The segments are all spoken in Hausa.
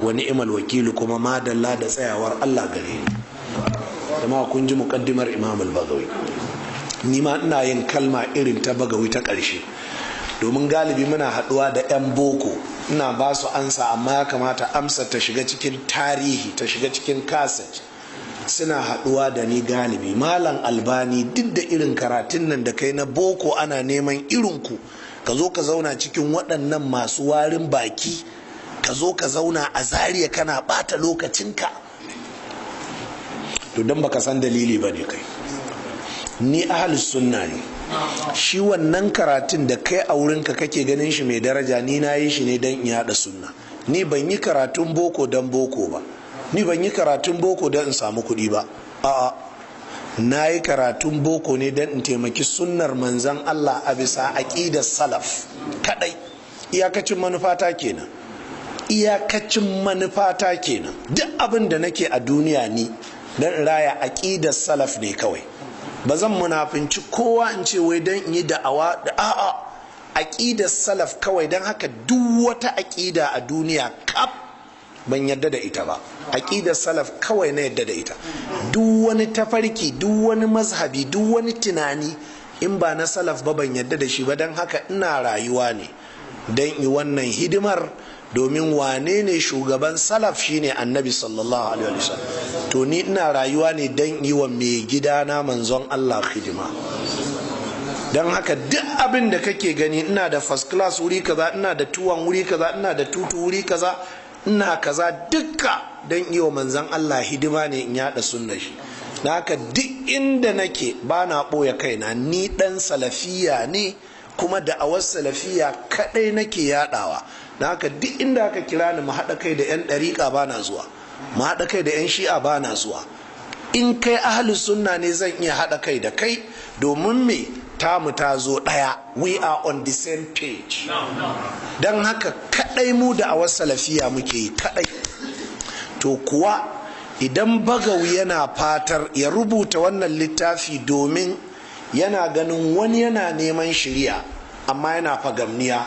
wa ni'mal wakilu, kuma madalla da tsayawar Allah gare ni. Jama'a kun ji muqaddimar Imam al-Baghawi. Ni ma ina yin kalma irin ta Bagawi ta ƙarshe, domin galibi muna haɗuwa da 'yan boko, ina ba su ansa, amma ya kamata amsa ta shiga cikin tarihi, ta shiga cikin kaset. Suna haɗuwa da ni galibi. Malam Albani, duk da irin karatun nan da kai na boko, ana neman irinku ka zo ka zauna cikin waɗannan masu warin baki, ka zo ka zauna a Zaria kana ɓata lokacinka. To don baka san dalili ba ne kai. Ni ahlus sunna ne. Shi wannan karatun da kai a wurinka kake ganin shi mai daraja, ni na yi shi ne don in yaɗa sunna. Ni ban yi karatun boko don boko ba, ni ban yi karatun boko don in samu kuɗi ba. A'a, na yi karatun boko ne don in taimaki sunnar manzan Allah a bisa aƙidar salaf kaɗai. Iyakacin manufata kenan. Iyakacin manufata kenan. Duk abin da nake a duniya ni don in raya aƙidar salaf ne kawai. Ba zan munafinci kowa in ce wai don in yi da'awa da a'a, aƙidar salaf kawai. Don haka duk wata aƙida a duniya kaf ban yadda da ita ba. Aƙidar salaf kawai na yadda da ita. Duk wani tafarki, duk wani mazhabi, duk wani tunani in ba na salaf ba ban yadda da shi ba. Don haka ina rayuwa ne don yi wannan hidimar, domin wane ne shugaban salaf? Shine annabi sallallahu alaihi wasallam. To ni ina rayuwa ne don yi wa mai gidana manzon Allah hidima. Don haka duk abin da kake gani, ina da first class wuri kaza, ina da tuwon wuri kaza, ina da tutu wuri kaza, ina kaza, dukka don yi wa manzon Allah hidima ne, in yada sunna shi. Na haka duk inda nake ba na ɓoye kaina, ni ɗan salafiya ne, kuma da'awar salafiya kaɗai nake yadawa. Na haka duk inda aka kira ni mu haɗa kai da 'yan ɗariƙa ba na zuwa, mu haɗa kai da 'yan shi'a ba na zuwa. In kai ahlus sunna ne zan iya haɗa kai da kai, domin me tamu ta zo ɗaya, we are on the same page. Don haka kaɗai mu da awar salafiya muke yi kaɗai. To kuwa idan Bagawi yana fatar ya rubuta wannan littafi domin yana ganin wani yana neman shiriya amma yana fagamniya,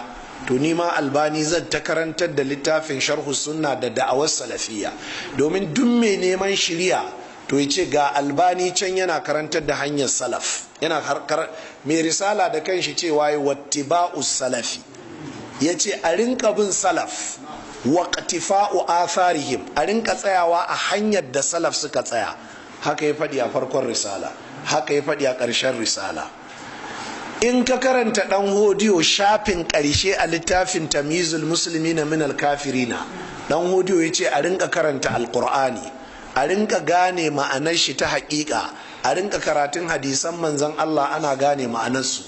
to ni ma Albani zan ta karantar da littafin sharhu sunna da da'awar salafiya, domin duk mai neman shiriya to ya ce ga Albani can yana karantar da hanyar salaf. Yana mai risala da kanshi cewa yi wattiba'us salafi, ya ce a rinka bin salaf, waqtifa'u atharihim, a rinka tsayawa a hanyar da salaf suka tsaya. Haka ya faɗi a farkon risala, haka ya faɗi a ƙarshen risala. In ka karanta ɗan hodiyo shafin ƙarshe a littafin tamyizul muslimina min al-kafirina, ɗan hodiyo ya ce a rinka karanta alƙur'ani, a rinka gane ma'anar shi ta haƙiƙa, a rinka karatun hadisan manzan Allah ana gane ma'anarsu,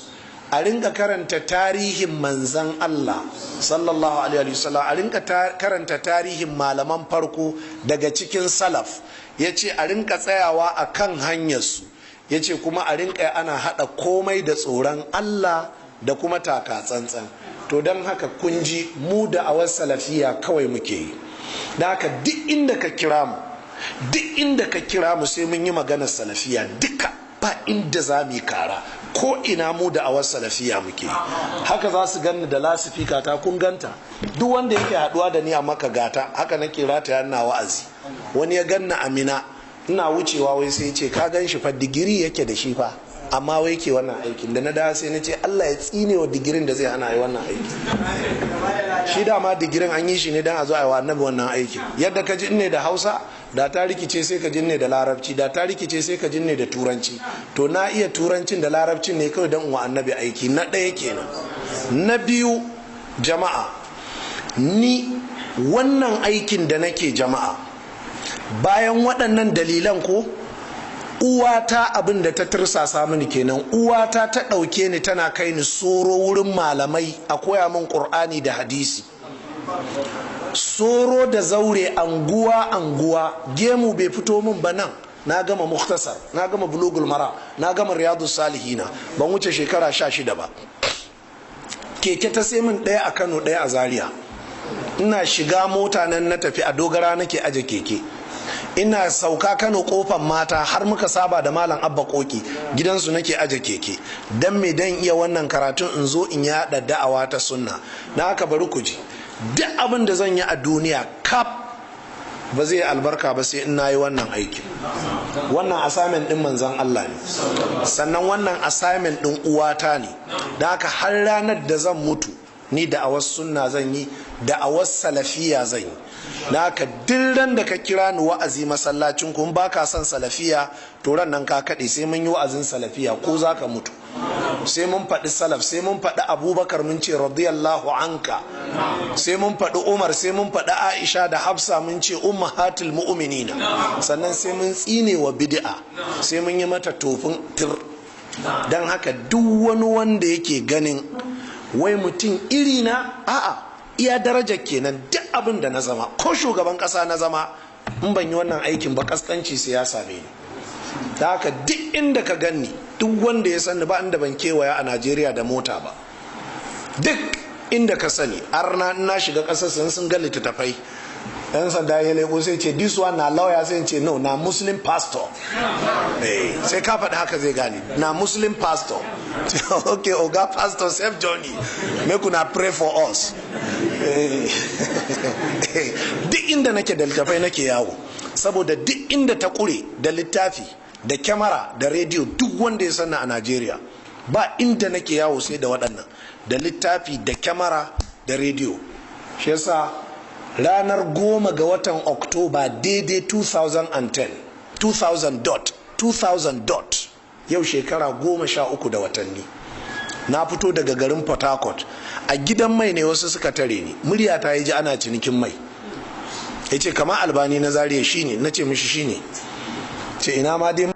a rinka karanta tarihin manzan Allah sallallahu alaihi wasallam, a rinka karanta tarihin malaman farko daga cikin salaf. Ya ce a rinka tsayawa a kan hanyarsu, ya ce kuma a rinka ana haɗa komai da tsoron Allah da kuma taka tsantsan. To don haka kun ji mu da awar salafiya kawai muke yi. Da haka duk inda ka kira mu, duk inda ka kira mu sai mun yi maganar salafiya duka, ba inda za mu yi kara, ko ina mu da awar salafiya muke. Haka za su ganni da lasifika ta, kun ganta. Duk wanda yake haɗuwa da ni a Makka gata, haka nake rataya ina wa'azi. Wani ya ganna Amina ina wucewa, wai sai ce ka gan shi fa digiri yake da shi fa, amma wai ke wannan aikin. Da na dawo sai na ce Allah ya tsine wa digirin da zai hana yi wannan aiki. Shi dama digirin an yi shi ne don a zo a yi wa annabi wannan aikin. Yadda ka ji ne da Hausa, da ta rikice sai ka ji ne da Larabci, da ta rikice sai ka ji ne da Turanci. To na iya Turancin da Larabcin ne kawai don wa annabi aiki. Na ɗaya kenan. Na biyu, jama'a, ni wannan aikin da nake, jama'a, bayan waɗannan dalilan ko, uwata abin da ta tursasa mini kenan. Uwata ta ɗauke ni tana kai ni soro wurin malamai a koya min ƙur'ani da hadisi. Soro da zaure, anguwa anguwa, gemu bai fito min ba nan. Na gama muktasar, na gama bulugul mara, na gama riyadu salihina, ban wuce shekara 16 ba. Keke ta sai min ɗaya a Kano, ɗaya a Zaria. Ina shiga mota nan na tafi, a Dogara nake aje keke. Ina sauka Kano kofan mata, har muka saba da malam Abba Koki, gidansu nake aje keke. Dan me dan iya wannan karatun in zo in yaɗa da'awa ta sunna. Na haka bari ku ji, duk abin da zan yi a duniya kaf ba zai albarka ba sai in nayi wannan aikin. Wannan assignment din manzon Allah ne, sannan wannan assignment din uwata ne. Da haka har ranar da zan mutu ni da'awar sunna zan yi, da'awar salafiya zan yi. Da haka duk ran da ka kira ni wa'azi masallacin ku, ba ka son salafiya to ran nan ka kaɗe, sai mun yi wa'azin salafiya ko za ka mutu. Sai mun faɗi salaf, sai mun faɗi Abubakar mun ce radiyallahu anka, sai mun faɗi Umar, sai mun faɗi Aisha da Hafsa mun ce ummahatul mu'minina, sannan sai mun tsine wa bid'a, sai mun yi mata tofin tir. Dan haka duk wani wanda yake ganin wai mutum iri na, a'a iya darajar kenan. Duk abin da na zama, ko shugaban ƙasa na zama, in ban yi wannan aikin ba kaskanci sai ya same ni. Da haka duk inda ka ganni, duk wanda ya sani ba inda ban kewaya a Najeriya da mota ba. Duk inda ka sani, arna na shiga ƙasar sun ga littattafai, yan sanda ya leko sai ce this one na lawyer, sai ce no, na Muslim pastor. Sai ka faɗi haka zai gane, na Muslim pastor. Okay, oga pastor, save journey, make una pray for us. Duk inda nake da littattafai nake yawo, saboda duk inda ta kure da littafi da kyamara da rediyo, duk wanda ya sanna a Najeriya ba inda nake yawo sai da waɗannan, da littafi da kyamara da rediyo. Shi yasa ranar 10 ga watan Oktoba daidai 2000 yau shekara 13 da watanni, na fito daga garin Port Harcourt. A gidan mai ne wasu suka tare ni, murya ta yi ji ana cinikin mai. Ya ce kama Albani na Zariya shine, na ce mishi shine. Ce ina ma dai